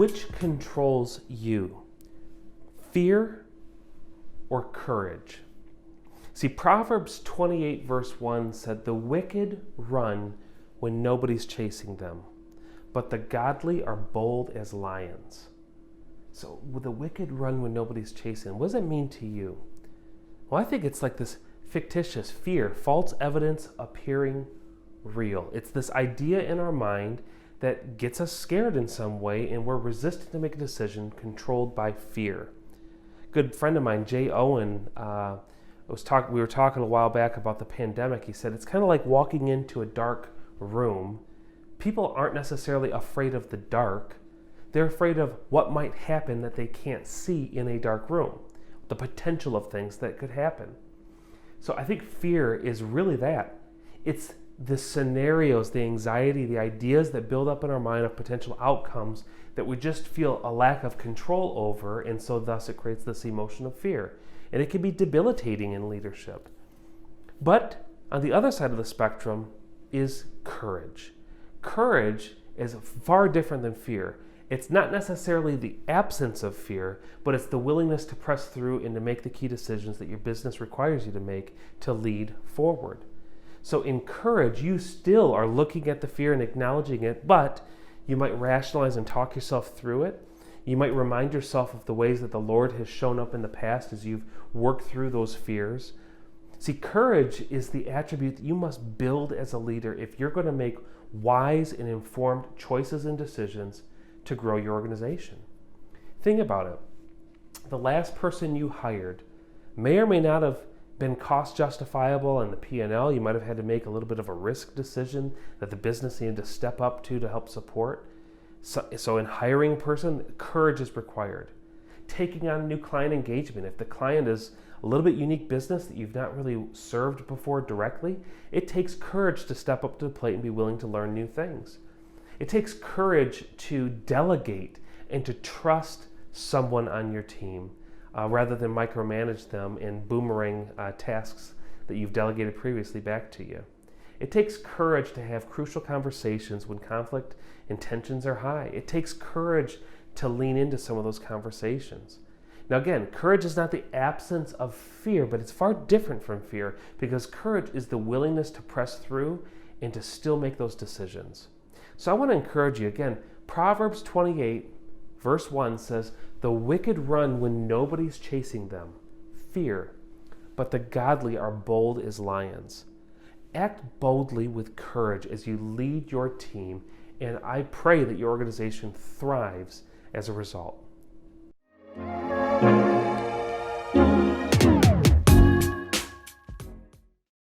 which controls you? Fear or courage? See, Proverbs 28 verse 1 said, "The wicked run when nobody's chasing them, but the godly are bold as lions." So, will the wicked run when nobody's chasing them? What does that mean to you? Well, I think it's like this fictitious fear, false evidence appearing real. It's this idea in our mind that gets us scared in some way, and we're resistant to make a decision controlled by fear. A good friend of mine, Jay Owen, we were talking a while back about the pandemic. He said it's kind of like walking into a dark room. People aren't necessarily afraid of the dark. They're afraid of what might happen that they can't see in a dark room, the potential of things that could happen. So I think fear is really that. It's the scenarios, the anxiety, the ideas that build up in our mind of potential outcomes that we just feel a lack of control over, and so thus it creates this emotion of fear. And it can be debilitating in leadership. But on the other side of the spectrum is courage. Courage is far different than fear. It's not necessarily the absence of fear, but it's the willingness to press through and to make the key decisions that your business requires you to make to lead forward. So in courage, you still are looking at the fear and acknowledging it, but you might rationalize and talk yourself through it. You might remind yourself of the ways that the Lord has shown up in the past as you've worked through those fears. See, courage is the attribute that you must build as a leader if you're going to make wise and informed choices and decisions to grow your organization. Think about it. The last person you hired may or may not have been cost justifiable in the P&L. You might have had to make a little bit of a risk decision that the business needed to step up to help support. So in hiring a person, courage is required. Taking on a new client engagement, if the client is a little bit unique business that you've not really served before directly, it takes courage to step up to the plate and be willing to learn new things. It takes courage to delegate and to trust someone on your team rather than micromanage them and boomerang tasks that you've delegated previously back to you. It takes courage to have crucial conversations when conflict and tensions are high. It takes courage to lean into some of those conversations. Now again, courage is not the absence of fear, but it's far different from fear because courage is the willingness to press through and to still make those decisions. So I want to encourage you again, Proverbs 28 verse 1 says, "The wicked run when nobody's chasing them, fear, but the godly are bold as lions." Act boldly with courage as you lead your team, and I pray that your organization thrives as a result.